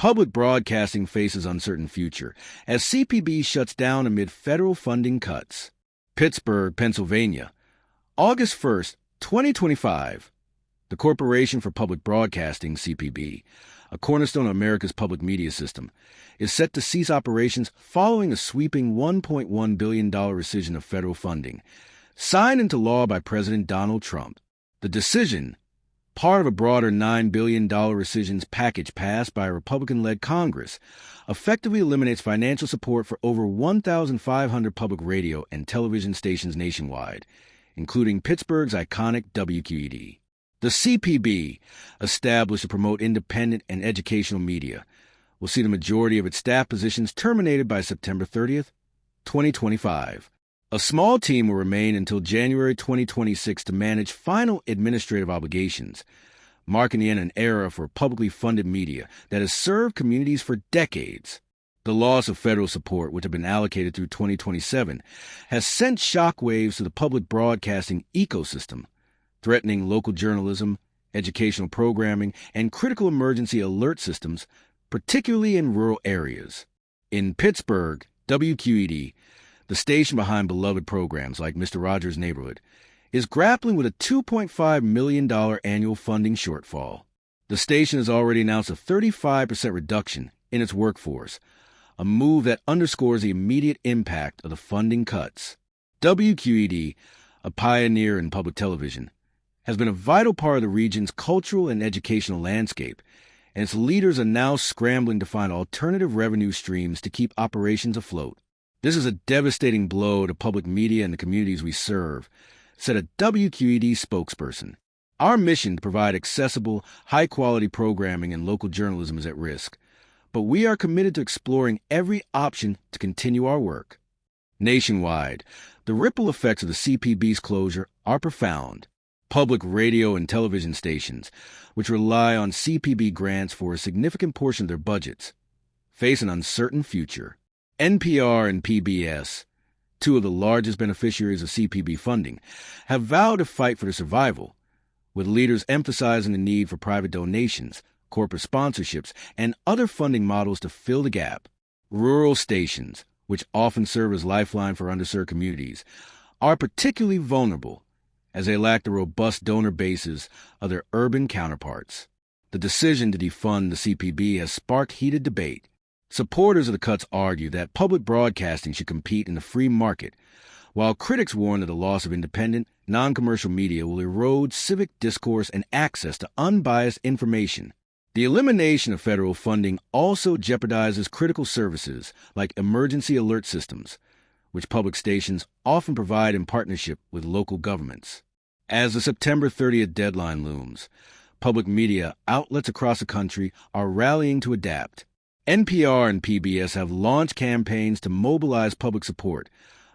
Public broadcasting faces uncertain future as CPB shuts down amid federal funding cuts. Pittsburgh, Pennsylvania, August 1st, 2025. The Corporation for Public Broadcasting, CPB, a cornerstone of America's public media system, is set to cease operations following a sweeping $1.1 billion rescission of federal funding, signed into law by President Donald Trump. The decision, part of a broader $9 billion rescissions package passed by a Republican-led Congress, effectively eliminates financial support for over 1,500 public radio and television stations nationwide, including Pittsburgh's iconic WQED. The CPB, established to promote independent and educational media, will see the majority of its staff positions terminated by September 30th, 2025. A small team will remain until January 2026 to manage final administrative obligations, marking the end of an era for publicly funded media that has served communities for decades. The loss of federal support, which had been allocated through 2027, has sent shockwaves to the public broadcasting ecosystem, threatening local journalism, educational programming, and critical emergency alert systems, particularly in rural areas. In Pittsburgh, WQED, the station behind beloved programs like Mr. Rogers' Neighborhood, is grappling with a $2.5 million annual funding shortfall. The station has already announced a 35% reduction in its workforce, a move that underscores the immediate impact of the funding cuts. WQED, a pioneer in public television, has been a vital part of the region's cultural and educational landscape, and its leaders are now scrambling to find alternative revenue streams to keep operations afloat. This is a devastating blow to public media and the communities we serve, said a WQED spokesperson. Our mission to provide accessible, high-quality programming and local journalism is at risk, but we are committed to exploring every option to continue our work. Nationwide, the ripple effects of the CPB's closure are profound. Public radio and television stations, which rely on CPB grants for a significant portion of their budgets, face an uncertain future. NPR and PBS, two of the largest beneficiaries of CPB funding, have vowed to fight for their survival, with leaders emphasizing the need for private donations, corporate sponsorships, and other funding models to fill the gap. Rural stations, which often serve as lifeline for underserved communities, are particularly vulnerable as they lack the robust donor bases of their urban counterparts. The decision to defund the CPB has sparked heated debate. Supporters of the cuts argue that public broadcasting should compete in the free market, while critics warn that the loss of independent, non-commercial media will erode civic discourse and access to unbiased information. The elimination of federal funding also jeopardizes critical services like emergency alert systems, which public stations often provide in partnership with local governments. As the September 30th deadline looms, public media outlets across the country are rallying to adapt. NPR and PBS have launched campaigns to mobilize public support,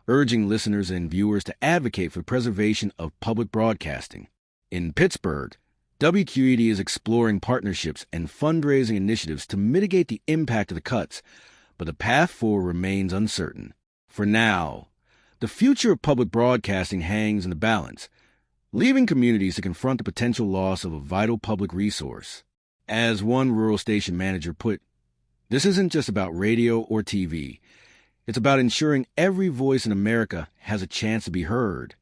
urging listeners and viewers to advocate for the preservation of public broadcasting. In Pittsburgh, WQED is exploring partnerships and fundraising initiatives to mitigate the impact of the cuts, but the path forward remains uncertain. For now, the future of public broadcasting hangs in the balance, leaving communities to confront the potential loss of a vital public resource. As one rural station manager put, "This isn't just about radio or TV. It's about ensuring every voice in America has a chance to be heard."